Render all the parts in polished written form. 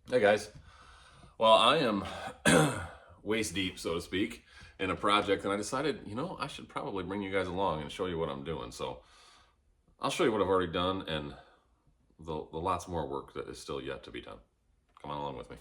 Hey guys. Well, I am waist deep, so to speak, in a project, and I decided, I should probably bring you guys along and show you what I'm doing. So I'll show you what I've already done and the lots more work that is still yet to be done. Come on along with me.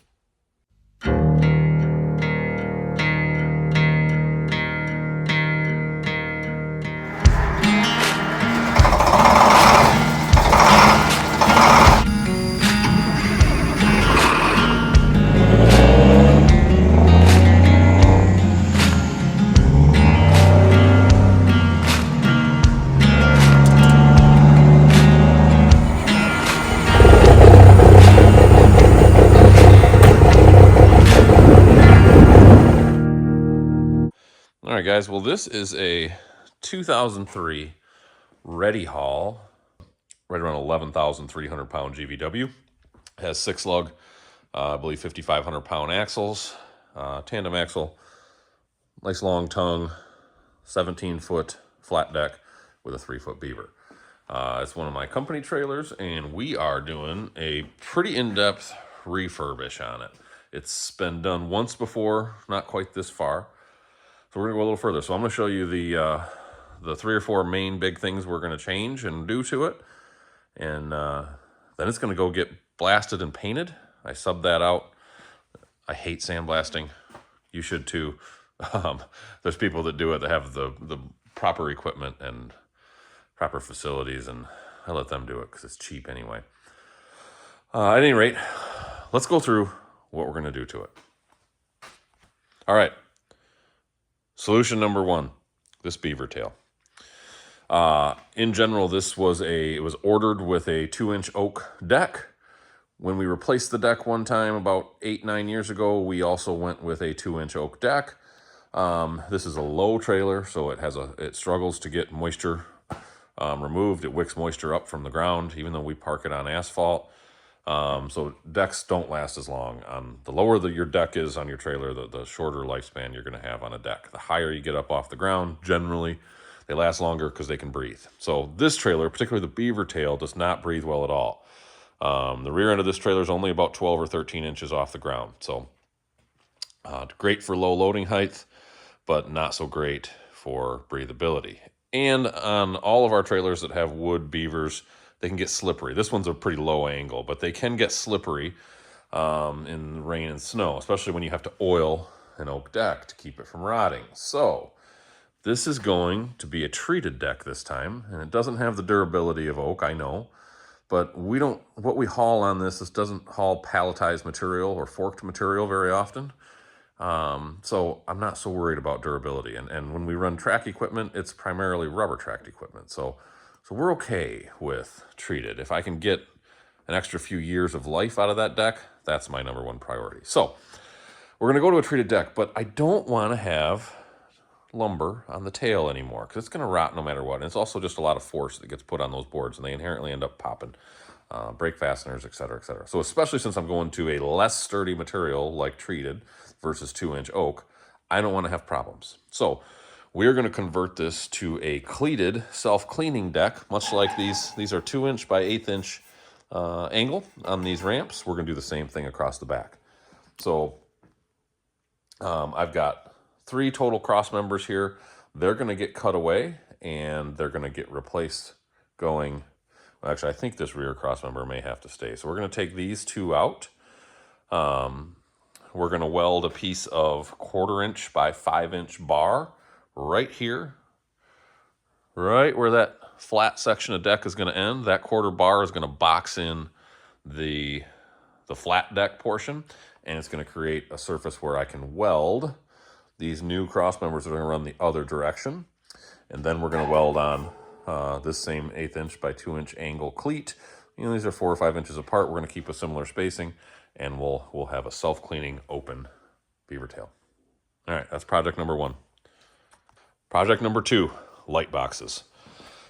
All right, guys. Well, this is a 2003 Ready Haul, right around 11,300 pound GVW. Has six lug, I believe 5,500 pound axles, tandem axle, nice long tongue, 17-foot flat deck with a 3-foot beaver. It's one of my company trailers, and we are doing a pretty in-depth refurbish on it. It's been done once before, not quite this far. So we're gonna go a little further. So I'm gonna show you the 3 or 4 main big things we're gonna change and do to it, and then it's gonna go get blasted and painted. I subbed that out. I hate sandblasting. You should too. There's people that do it that have the proper equipment and proper facilities, and I let them do it because it's cheap anyway. At any rate, let's go through what we're going to do to it. All right. Solution number 1, this beaver tail. In general, it was ordered with a 2-inch oak deck. When we replaced the deck one time about 8-9 years ago, we also went with a 2-inch oak deck. This is a low trailer, so it struggles to get moisture removed. It wicks moisture up from the ground, even though we park it on asphalt. So decks don't last as long. The lower your deck is on your trailer, the shorter lifespan you're going to have on a deck. The higher you get up off the ground, generally, they last longer because they can breathe. So this trailer, particularly the beaver tail, does not breathe well at all. The rear end of this trailer is only about 12 or 13 inches off the ground. So great for low loading height, but not so great for breathability. And on all of our trailers that have wood beavers, they can get slippery. This one's a pretty low angle, but they can get slippery in rain and snow, especially when you have to oil an oak deck to keep it from rotting. So this is going to be a treated deck this time, and it doesn't have the durability of oak, I know. But what we haul on this doesn't haul palletized material or forked material very often. So I'm not so worried about durability. And when we run track equipment, it's primarily rubber tracked equipment. So we're okay with treated. If I can get an extra few years of life out of that deck, that's my number 1 priority. So we're going to go to a treated deck, but I don't want to have lumber on the tail anymore because it's going to rot no matter what. And it's also just a lot of force that gets put on those boards, and they inherently end up popping. Brake fasteners, et cetera, et cetera. So especially since I'm going to a less sturdy material like treated versus 2-inch oak, I don't want to have problems. So we're going to convert this to a cleated self-cleaning deck, much like these are 2-inch by 1/8-inch angle on these ramps. We're going to do the same thing across the back. So I've got 3 total cross members here. They're going to get cut away, and they're going to get replaced going. Actually, I think this rear cross member may have to stay. So we're going to take these 2 out. We're going to weld a piece of 1/4-inch by 5-inch bar right here, right where that flat section of deck is going to end. That 1/4 bar is going to box in the flat deck portion, and it's going to create a surface where I can weld these new cross members that are going to run the other direction. And then we're going to weld on this same 1/8-inch by 2-inch angle cleat. These are 4 or 5 inches apart. We're going to keep a similar spacing, and we'll have a self-cleaning open beaver tail. All right, that's project number 1. Project number 2, light boxes.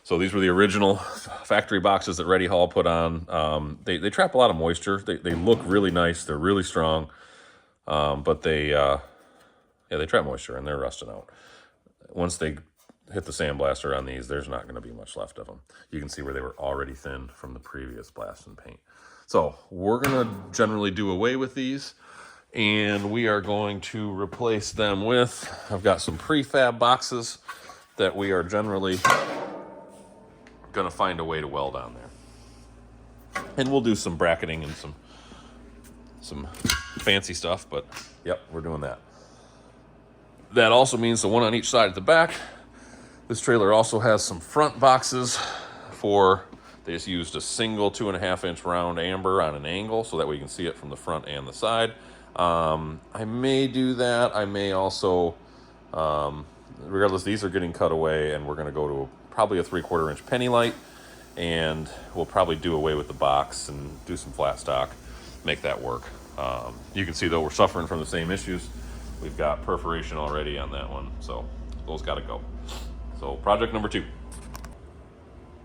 So these were the original factory boxes that Ready Haul put on. They trap a lot of moisture. They look really nice. They're really strong, but they trap moisture, and they're rusting out. Once they hit the sandblaster on these, there's not going to be much left of them. You can see where they were already thin from the previous blast and paint. So we're gonna generally do away with these, and we are going to replace them with, I've got some prefab boxes that we are generally gonna find a way to weld on there. And we'll do some bracketing and some fancy stuff, but yep, we're doing that. That also means the one on each side at the back. This trailer also has some front boxes they just used a single 2.5-inch round amber on an angle so that we can see it from the front and the side. I may do that. I may also, regardless, these are getting cut away, and we're going to go to probably a 3/4-inch penny light, and we'll probably do away with the box and do some flat stock, make that work. You can see, though, we're suffering from the same issues. We've got perforation already on that one, so those got to go. So project number 2.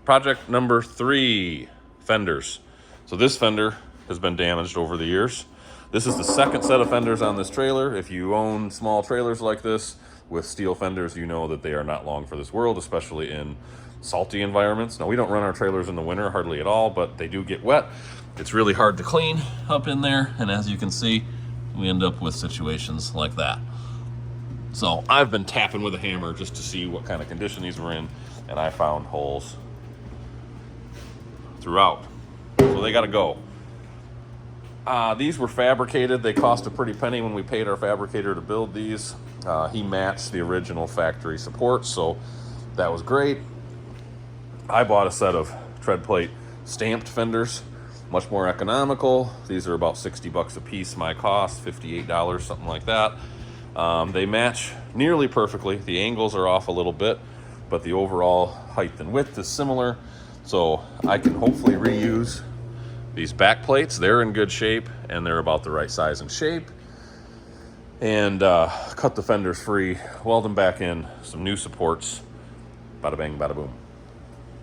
Project number 3, fenders. So this fender has been damaged over the years. This is the second set of fenders on this trailer. If you own small trailers like this with steel fenders, you know that they are not long for this world, especially in salty environments. Now, we don't run our trailers in the winter hardly at all, but they do get wet. It's really hard to clean up in there, and as you can see, we end up with situations like that. So I've been tapping with a hammer just to see what kind of condition these were in, and I found holes throughout. So they got to go. These were fabricated. They cost a pretty penny when we paid our fabricator to build these. He matched the original factory support, so that was great. I bought a set of tread plate stamped fenders, much more economical. These are about $60 a piece, my cost, $58, something like that. They match nearly perfectly. The angles are off a little bit, but the overall height and width is similar. So I can hopefully reuse these back plates. They're in good shape, and they're about the right size and shape. And cut the fenders free, weld them back in, some new supports, bada bang, bada boom.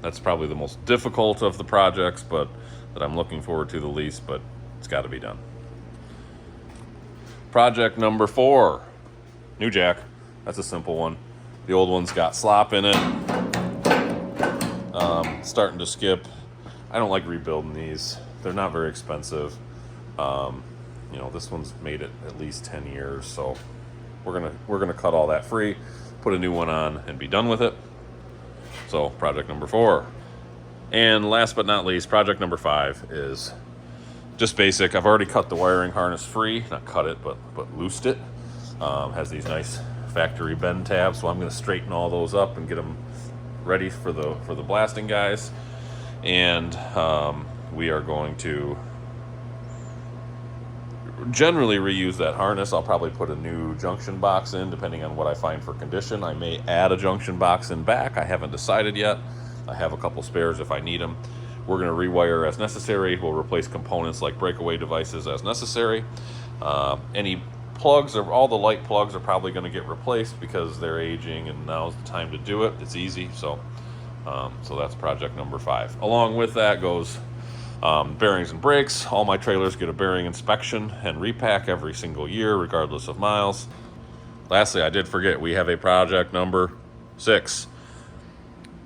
That's probably the most difficult of the projects, but that I'm looking forward to the least, but it's got to be done. Project number 4, new jack. That's a simple one. The old one's got slop in it. Starting to skip. I don't like rebuilding these. They're not very expensive. You know, this one's made it at least 10 years, so we're gonna cut all that free, put a new one on, and be done with it. So project number 4. And last but not least, project number 5 is just basic. I've already cut the wiring harness free, not cut it, but loosed it. Has these nice factory bend tabs, so I'm going to straighten all those up and get them ready for the blasting guys. And we are going to generally reuse that harness. I'll probably put a new junction box in, depending on what I find for condition. I may add a junction box in back. I haven't decided yet. I have a couple spares if I need them. We're going to rewire as necessary. We'll replace components like breakaway devices as necessary. Any plugs, or all the light plugs, are probably going to get replaced because they're aging, and now's the time to do it. It's easy. So that's project number 5. Along with that goes bearings and brakes. All my trailers get a bearing inspection and repack every single year, regardless of miles. Lastly, I did forget, we have a project number 6.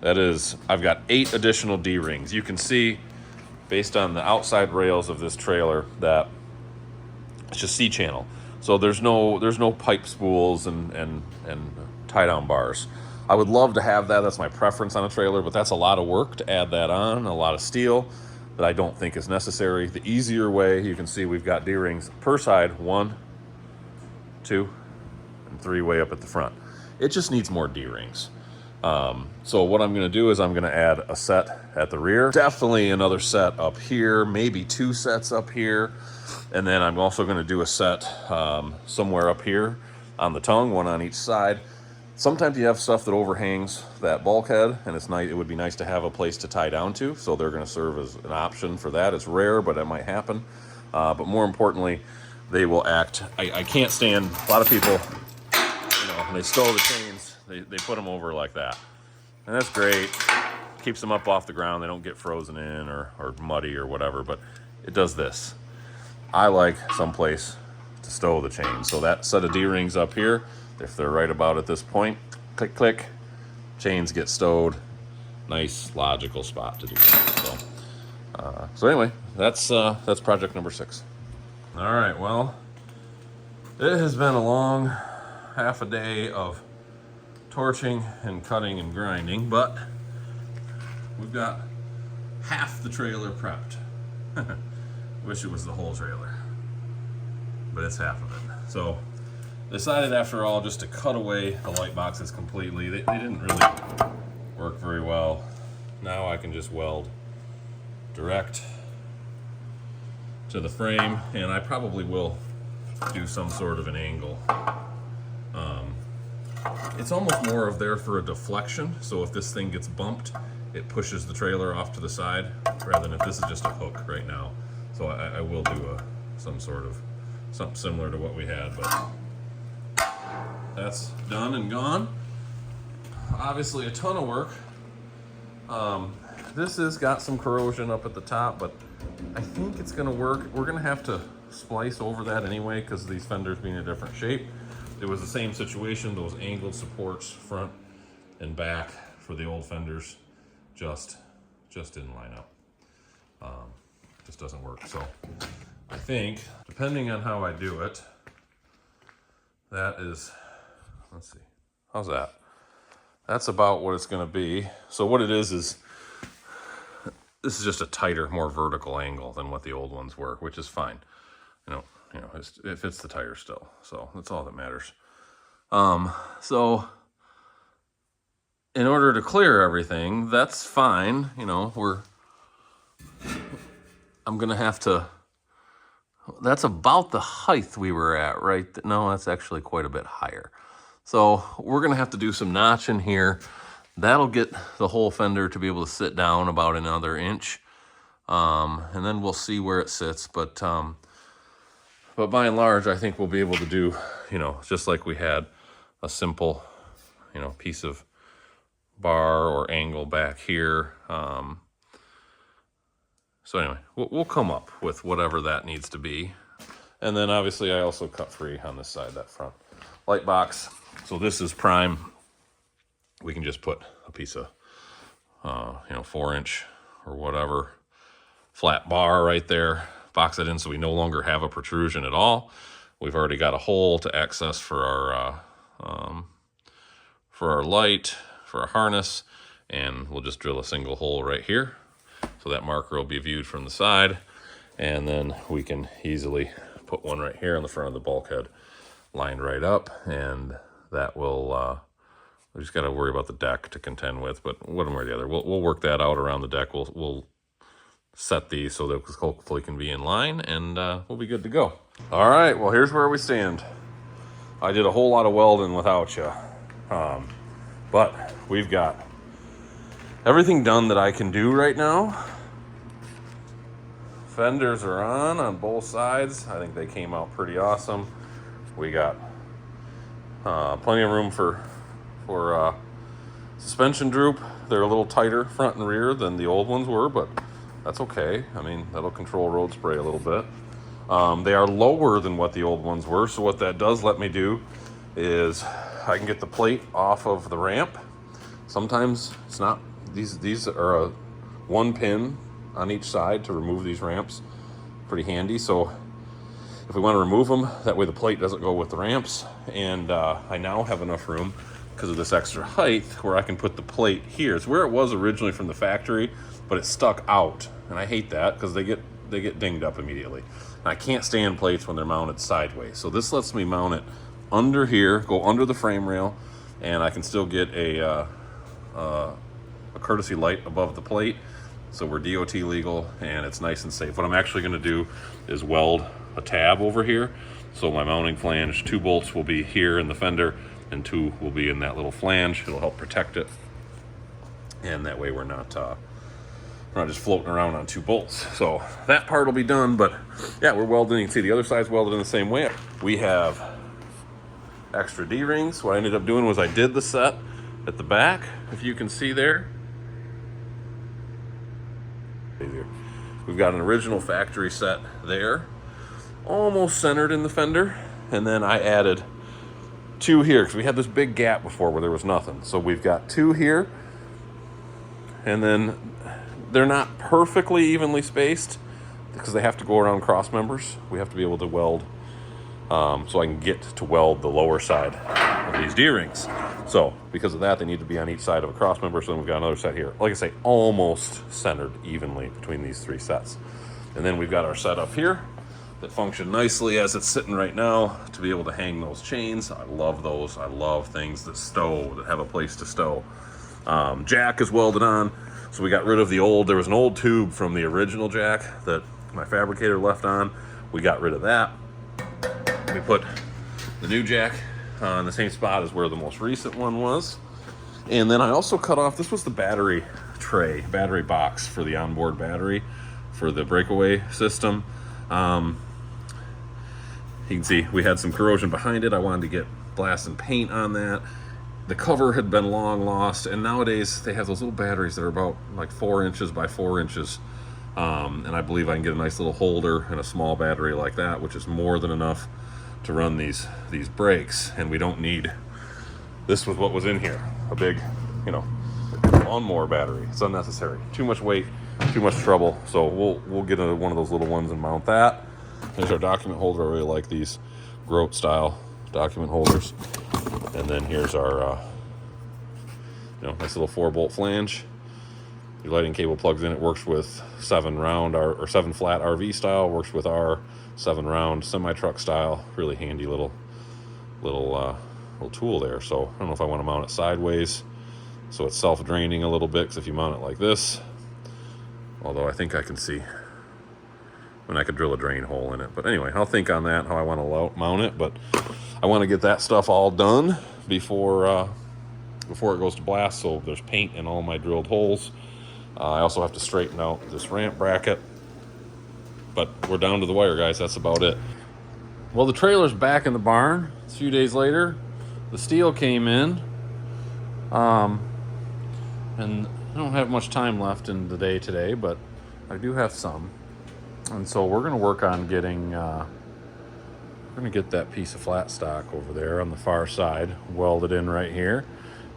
That is, I've got 8 additional D-rings. You can see, based on the outside rails of this trailer, that it's just C-channel. So there's no pipe spools and tie-down bars. I would love to have that. That's my preference on a trailer, but that's a lot of work to add that on, a lot of steel that I don't think is necessary. The easier way, you can see we've got D-rings per side, 1, 2, and 3 way up at the front. It just needs more D-rings. So what I'm going to do is I'm going to add a set at the rear, definitely another set up here, maybe 2 sets up here, and then I'm also going to do a set somewhere up here on the tongue, 1 on each side. Sometimes you have stuff that overhangs that bulkhead, and it's nice. It would be nice to have a place to tie down to, so they're going to serve as an option for that. It's rare, but it might happen. But more importantly, they will act. I can't stand a lot of people, you know, when they stow the chains, they put them over like that. And that's great. Keeps them up off the ground. They don't get frozen in or muddy or whatever, but it does this. I like someplace to stow the chains. So that set of D-rings up here, if they're right about at this point, click, click, chains get stowed. Nice, logical spot to do that. So So anyway, that's project number 6. All right, well, it has been a long half a day of torching and cutting and grinding, but we've got half the trailer prepped. Wish it was the whole trailer, but it's half of it. So decided after all just to cut away the light boxes completely. They didn't really work very well. Now I can just weld direct to the frame, and I probably will do some sort of an angle. It's almost more of there for a deflection, so if this thing gets bumped, it pushes the trailer off to the side, rather than if this is just a hook right now. So I will do some sort of something similar to what we had, but that's done and gone. Obviously a ton of work. This has got some corrosion up at the top, but I think it's gonna work. We're gonna have to splice over that anyway because these fenders being a different shape. It was the same situation, those angled supports front and back for the old fenders just didn't line up. Just doesn't work. So I think, depending on how I do it, that is, let's see, how's that? That's about what it's gonna be. So what it is this is just a tighter, more vertical angle than what the old ones were, which is fine. You know, it fits the tire still. So that's all that matters. So in order to clear everything, that's fine. You know, I'm gonna have to, that's about the height we were at, right? No, that's actually quite a bit higher. So we're gonna have to do some notching here. That'll get the whole fender to be able to sit down about another inch. And then we'll see where it sits. But by and large, I think we'll be able to do, you know, just like we had a simple, you know, piece of bar or angle back here. So anyway, we'll come up with whatever that needs to be. And then obviously I also cut free on this side, that front light box. So this is prime. We can just put a piece of, you know, 4-inch or whatever flat bar right there, box it in so we no longer have a protrusion at all. We've already got a hole to access for our light, for our harness, and we'll just drill a single hole right here. So that marker will be viewed from the side, and then we can easily put one right here on the front of the bulkhead, lined right up, and that will, we just got to worry about the deck to contend with, but one way or the other, we'll work that out around the deck. We'll set these so that hopefully can be in line, and we'll be good to go. All right, well, here's where we stand. I did a whole lot of welding without you, but we've got everything done that I can do right now. Fenders are on both sides. I think they came out pretty awesome. We got plenty of room for suspension droop. They're a little tighter front and rear than the old ones were, but that's okay. I mean, that'll control road spray a little bit. They are lower than what the old ones were, so what that does let me do is I can get the plate off of the ramp. Sometimes it's not, these are a 1 pin on each side to remove these ramps. Pretty handy. So if we want to remove them, that way the plate doesn't go with the ramps. And I now have enough room because of this extra height where I can put the plate here. It's where it was originally from the factory, but it's stuck out. And I hate that because they get dinged up immediately. And I can't stand plates when they're mounted sideways. So this lets me mount it under here, go under the frame rail, and I can still get a courtesy light above the plate. So we're DOT legal and it's nice and safe. What I'm actually gonna do is weld a tab over here. So my mounting flange, 2 bolts will be here in the fender and 2 will be in that little flange. It'll help protect it. And that way we're not just floating around on 2 bolts. So that part will be done, but yeah, we're welding. You can see the other side's welded in the same way. We have extra D-rings. What I ended up doing was I did the set at the back, if you can see there. We've got an original factory set there, almost centered in the fender, and then I added 2 here because we had this big gap before where there was nothing. So we've got 2 here, and then they're not perfectly evenly spaced because they have to go around cross members. We have to be able to weld, so I can get to weld the lower side of these D-rings. So because of that, they need to be on each side of a cross member. So then we've got another set here. Like I say, almost centered evenly between these three sets. And then we've got our setup here that function nicely as it's sitting right now to be able to hang those chains. I love those. I love things that stow, that have a place to stow. Jack is welded on, so we got rid of the old, there was an old tube from the original jack that my fabricator left on. We got rid of that. We put the new jack in the same spot as where the most recent one was. And then I also cut off, this was the battery tray, battery box for the onboard battery for the breakaway system. You can see we had some corrosion behind it. I wanted to get blast and paint on that. The cover had been long lost, and nowadays they have those little batteries that are about like 4 inches by 4 inches. And I believe I can get a nice little holder and a small battery like that, which is more than enough to run these brakes. And we don't need, this was what was in here, a big, lawnmower battery. It's unnecessary. Too much weight, too much trouble. So we'll get one of those little ones and mount that. There's our document holder. I really like these groat style document holders. And then here's our nice little 4-bolt flange. Your lighting cable plugs in. It works with 7 round or 7 flat RV style. Works with our 7 round semi truck style. Really handy little tool there. So I don't know if I want to mount it sideways so it's self-draining a little bit, because if you mount it like this, although I think I can see when I could drill a drain hole in it. But anyway, I'll think on that, how I want to mount it. But I want to get that stuff all done before it goes to blast, so there's paint in all my drilled holes. I also have to straighten out this ramp bracket. But we're down to the wire, guys. That's about it. Well, the trailer's back in the barn. A few days later, the steel came in. And I don't have much time left in the day today, but I do have some. And so we're going to work on getting, we're going to get that piece of flat stock over there on the far side welded in right here.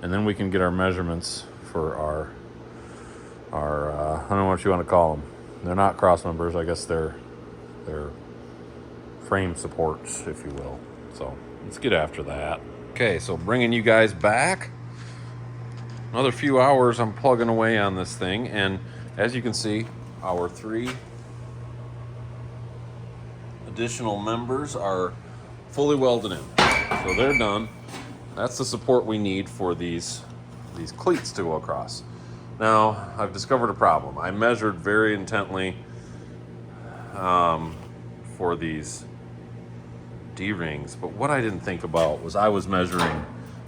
And then we can get our measurements for our I don't know what you want to call them. They're not cross members. I guess they're frame supports, if you will. So let's get after that. Okay, so bringing you guys back. Another few hours I'm plugging away on this thing. And as you can see, our 3 additional members are fully welded in. So they're done. That's the support we need for these cleats to go across. Now, I've discovered a problem. I measured very intently for these D-rings, but what I didn't think about was I was measuring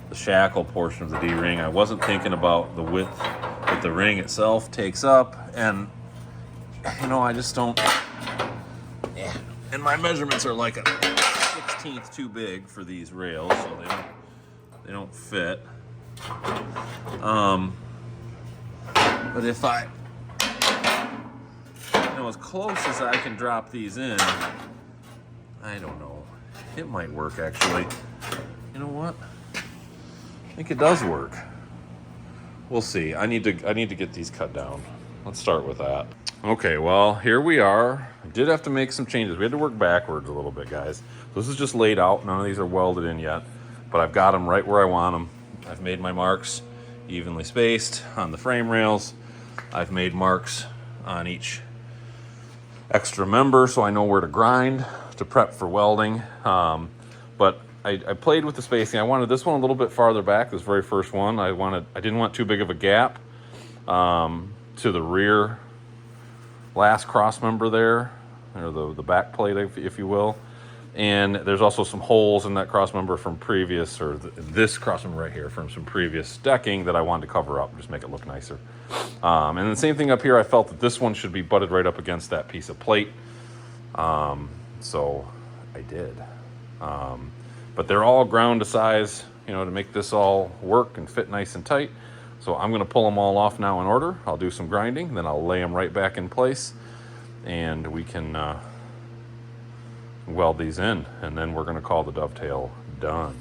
the shackle portion of the D-ring. I wasn't thinking about the width that the ring itself takes up, and I just don't. And my measurements are like a 16th too big for these rails, so they don't fit. But if I, as close as I can drop these in, I don't know. It might work, actually. You know what? I think it does work. We'll see. I need to get these cut down. Let's start with that. Okay, well, here we are. I did have to make some changes. We had to work backwards a little bit, guys. So this is just laid out. None of these are welded in yet, but I've got them right where I want them. I've made my marks evenly spaced on the frame rails. I've made marks on each extra member so I know where to grind to prep for welding. But I played with the spacing. I wanted this one a little bit farther back, this very first one. I didn't want too big of a gap to the rear last cross member there, or the back plate, if you will. And there's also some holes in that cross member from previous, or this cross member right here from some previous decking that I wanted to cover up, just make it look nicer. And the same thing up here, I felt that this one should be butted right up against that piece of plate. So I did. But they're all ground to size, to make this all work and fit nice and tight. So I'm going to pull them all off now in order. I'll do some grinding, then I'll lay them right back in place, and we can weld these in, and then we're going to call the Dovetail done.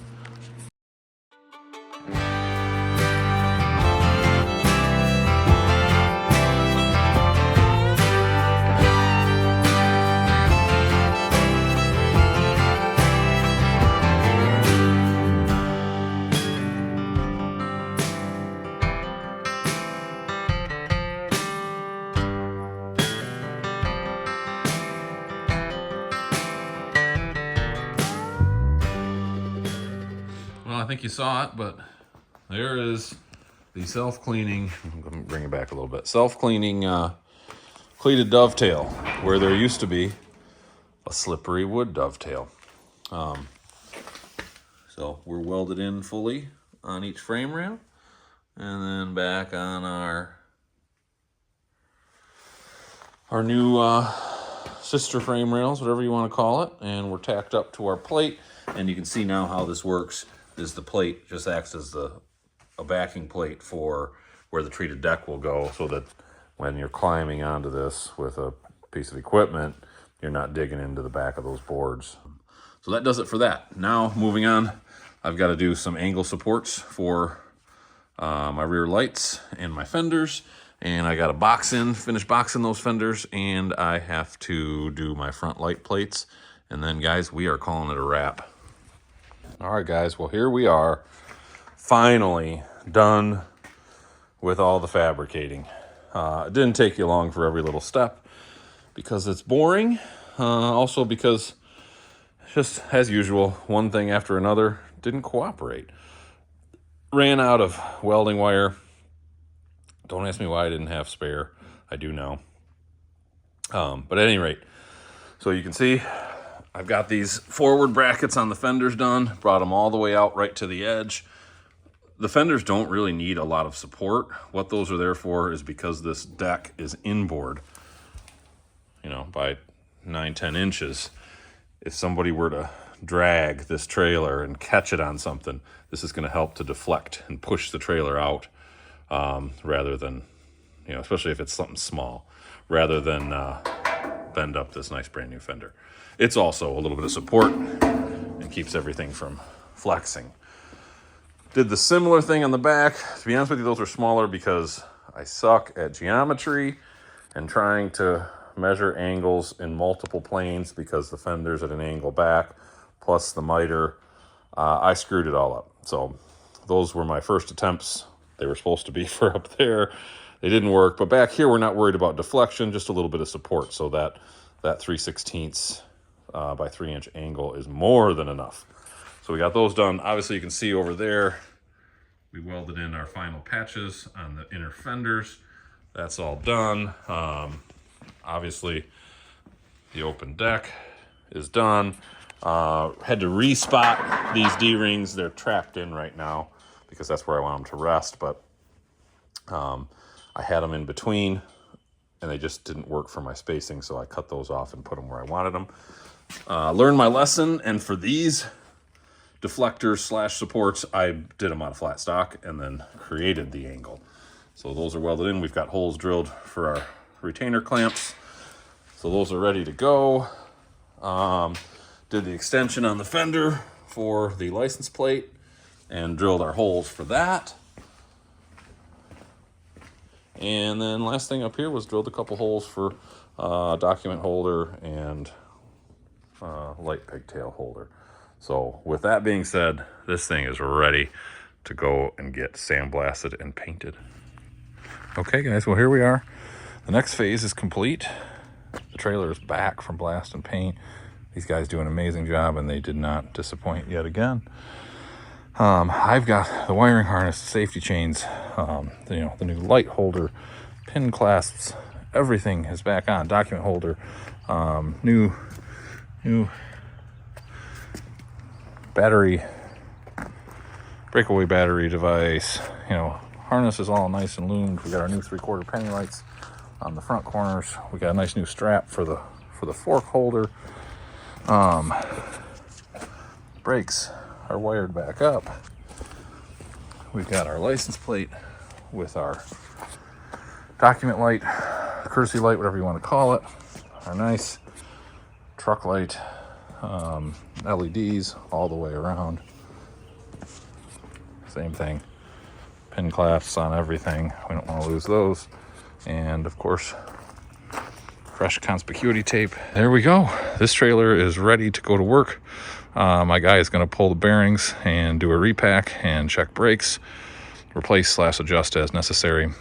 think you saw it, but there is the self-cleaning, I'm going to bring it back a little bit, self-cleaning cleated dovetail, where there used to be a slippery wood dovetail. So we're welded in fully on each frame rail, and then back on our new sister frame rails, whatever you want to call it, and we're tacked up to our plate. And you can see now how this works is the plate just acts as a backing plate for where the treated deck will go, so that when you're climbing onto this with a piece of equipment, you're not digging into the back of those boards. So that does it for that. Now moving on, I've got to do some angle supports for my rear lights and my fenders, and I got to finish boxing those fenders, and I have to do my front light plates. And then guys, we are calling it a wrap. All right guys, well here we are, finally done with all the fabricating. It didn't take you long for every little step because it's boring. Also because, just as usual, one thing after another didn't cooperate. Ran out of welding wire. Don't ask me why I didn't have spare. I do now. But at any rate, so you can see I've got these forward brackets on the fenders done. Brought them all the way out right to the edge. The fenders don't really need a lot of support. What those are there for is because this deck is inboard, by 9-10 inches. If somebody were to drag this trailer and catch it on something, this is going to help to deflect and push the trailer out, rather than, especially if it's something small, rather than bend up this nice brand new fender. It's also a little bit of support and keeps everything from flexing. Did the similar thing on the back. To be honest with you, those are smaller because I suck at geometry and trying to measure angles in multiple planes because the fender's at an angle back, plus the miter. I screwed it all up. So those were my first attempts. They were supposed to be for up there. They didn't work, but back here we're not worried about deflection, just a little bit of support. So that 3/16 by 3 inch angle is more than enough. So we got those done. Obviously you can see over there, we welded in our final patches on the inner fenders. That's all done. Obviously the open deck is done. Had to re-spot these D-rings. They're trapped in right now because that's where I want them to rest, but I had them in between and they just didn't work for my spacing, so I cut those off and put them where I wanted them. Learned my lesson, and for these deflectors / supports, I did them out of flat stock and then created the angle. So those are welded in. We've got holes drilled for our retainer clamps. So those are ready to go. Did the extension on the fender for the license plate and drilled our holes for that. And then last thing up here was drilled a couple holes for document holder and light pigtail holder. So with that being said, this thing is ready to go and get sandblasted and painted. Okay guys, well here we are. The next phase is complete. The trailer is back from blast and paint. These guys do an amazing job and they did not disappoint yet again. I've got the wiring harness, safety chains, the new light holder, pin clasps, everything is back on. Document holder, new battery, breakaway battery device, harness is all nice and loomed. We got our new 3/4 penny lights on the front corners. We got a nice new strap for the fork holder. Brakes are wired back up. We've got our license plate with our document light, courtesy light, whatever you want to call it. Our nice truck light, LEDs all the way around. Same thing. Pin clasps on everything. We don't want to lose those. And of course, fresh conspicuity tape. There we go. This trailer is ready to go to work. My guy is going to pull the bearings and do a repack and check brakes, replace / adjust as necessary,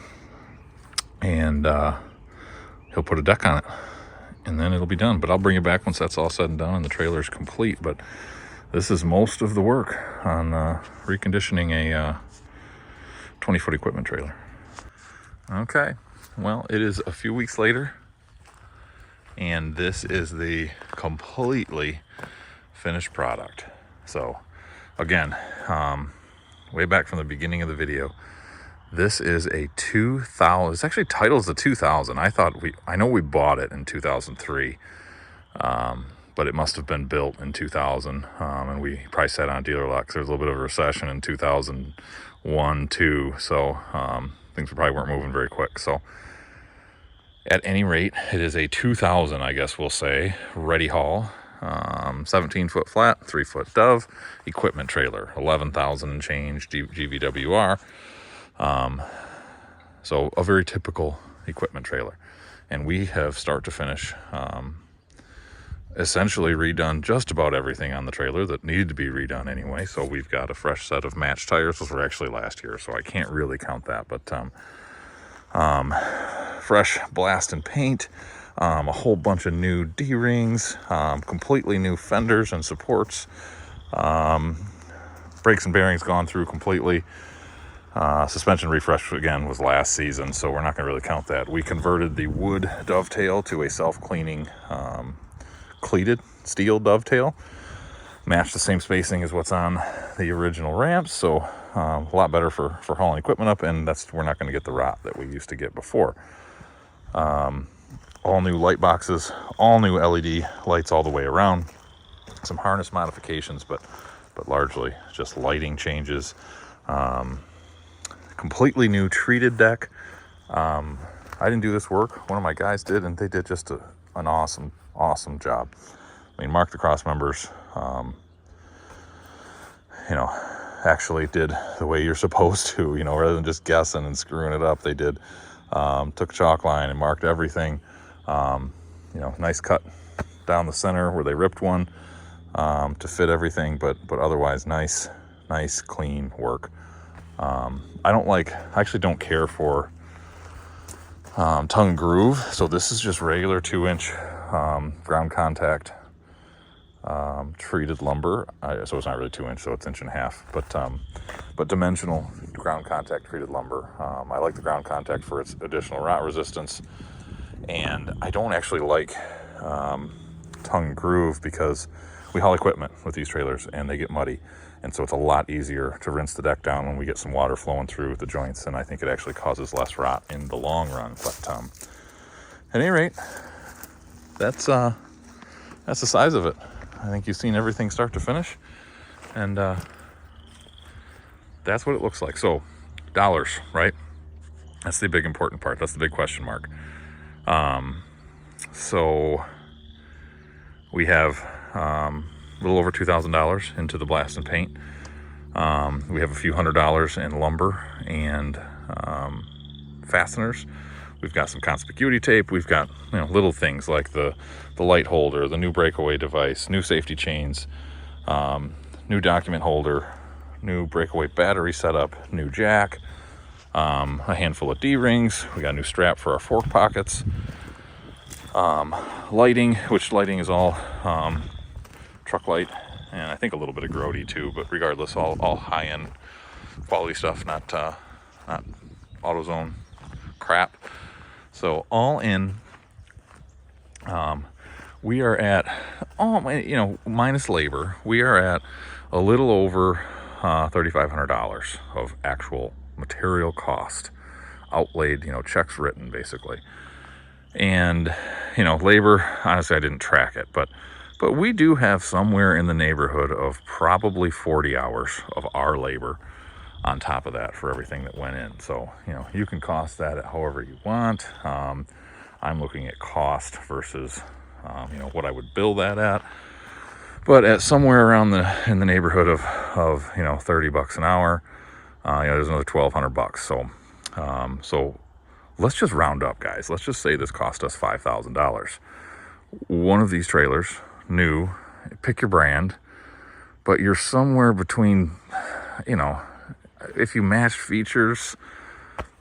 and he'll put a deck on it, and then it'll be done. But I'll bring it back once that's all said and done and the trailer's complete. But this is most of the work on reconditioning a 20-foot equipment trailer. Okay, well, it is a few weeks later, and this is the completely finished product. So again, way back from the beginning of the video, this is a 2000, it's actually titled as a 2000. I know we bought it in 2003, but it must have been built in 2000, and we probably sat on dealer lot because there was a little bit of a recession in 2001, 2, so things probably weren't moving very quick. So at any rate, it is a 2000, I guess we'll say, ready haul, 17-foot flat, 3-foot Dove equipment trailer, 11,000 and change GVWR. So a very typical equipment trailer, and we have start to finish essentially redone just about everything on the trailer that needed to be redone anyway. So we've got a fresh set of match tires. Those were actually last year, so I can't really count that, but fresh blast and paint, a whole bunch of new D-rings, completely new fenders and supports, brakes and bearings gone through completely. Suspension refresh again was last season, so we're not going to really count that. We converted the wood Dovetail to a self-cleaning cleated steel Dovetail. Matched the same spacing as what's on the original ramps, so a lot better for hauling equipment up, and we're not going to get the rot that we used to get before. All new light boxes, all new LED lights all the way around. Some harness modifications, but largely just lighting changes. Completely new treated deck. I didn't do this work. One of my guys did, and they did just an awesome job. I mean, Mark the cross members, actually did the way you're supposed to, rather than just guessing and screwing it up. They did, took a chalk line and marked everything. Nice cut down the center where they ripped one to fit everything, but otherwise nice clean work. I actually don't care for tongue and groove, so this is just regular 2-inch ground contact treated lumber. So it's not really 2-inch, so it's 1.5 inch, but dimensional ground contact treated lumber. I like the ground contact for its additional rot resistance, and I don't actually like tongue and groove because we haul equipment with these trailers and they get muddy, and so it's a lot easier to rinse the deck down when we get some water flowing through the joints, and I think it actually causes less rot in the long run. But at any rate, that's the size of it. I think you've seen everything start to finish, and that's what it looks like. So dollars, right? That's the big important part. That's the big question mark. So we have a little over $2,000 into the blast and paint. We have a few $100s in lumber and fasteners. We've got some conspicuity tape. We've got little things like the light holder, the new breakaway device, new safety chains, new document holder, new breakaway battery setup, new jack, a handful of D-rings. We got a new strap for our fork pockets, lighting, which lighting is all truck light, and I think a little bit of Grody too, but regardless, all high-end quality stuff, not AutoZone crap. So all in, we are at, minus labor, we are at a little over $3,500 of actual material cost outlaid, checks written basically. And labor, honestly, I didn't track it, but we do have somewhere in the neighborhood of probably 40 hours of our labor on top of that for everything that went in. So, you can cost that at however you want. I'm looking at cost versus, what I would bill that at. But at somewhere around in the neighborhood of $30 an hour, there's another $1,200. So let's just round up, guys. Let's just say this cost us $5,000. One of these trailers, new, pick your brand, but you're somewhere between, if you match features,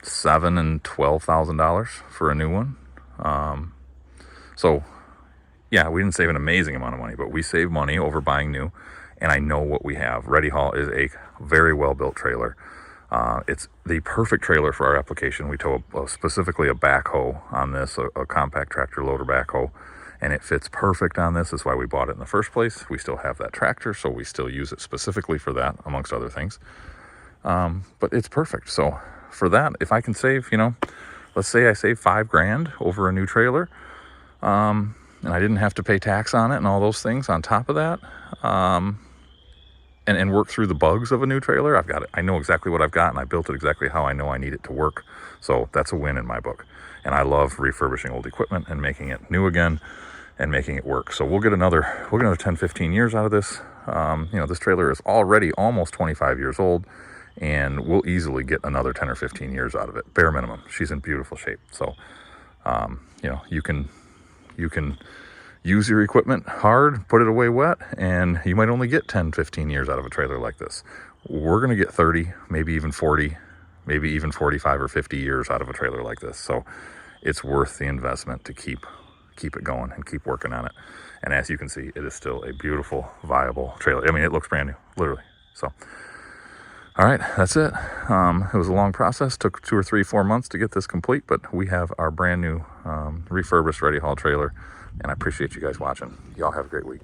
$7,000 and $12,000 for a new one. So yeah, we didn't save an amazing amount of money, but we saved money over buying new, and I know what we have. Ready Haul is a very well-built trailer. It's the perfect trailer for our application. We tow specifically a backhoe on this, a compact tractor loader backhoe, and it fits perfect on this. That's why we bought it in the first place. We still have that tractor, so we still use it specifically for that, amongst other things. But it's perfect. So for that, if I can save, let's say I save $5,000 over a new trailer, and I didn't have to pay tax on it and all those things on top of that, and work through the bugs of a new trailer. I've got it. I know exactly what I've got, and I built it exactly how I know I need it to work. So that's a win in my book. And I love refurbishing old equipment and making it new again and making it work. So we'll get another 10, 15 years out of this. This trailer is already almost 25 years old, and we'll easily get another 10 or 15 years out of it, bare minimum. She's in beautiful shape. So, you can use your equipment hard, put it away wet, and you might only get 10, 15 years out of a trailer like this. We're going to get 30, maybe even 40, maybe even 45 or 50 years out of a trailer like this. So it's worth the investment to keep it going and keep working on it. And as you can see, it is still a beautiful, viable trailer. I mean, it looks brand new, literally. So, all right, that's it. It was a long process. Took 2 or 3, 4 months to get this complete, but we have our brand new refurbished Ready Haul trailer. And I appreciate you guys watching. Y'all have a great week.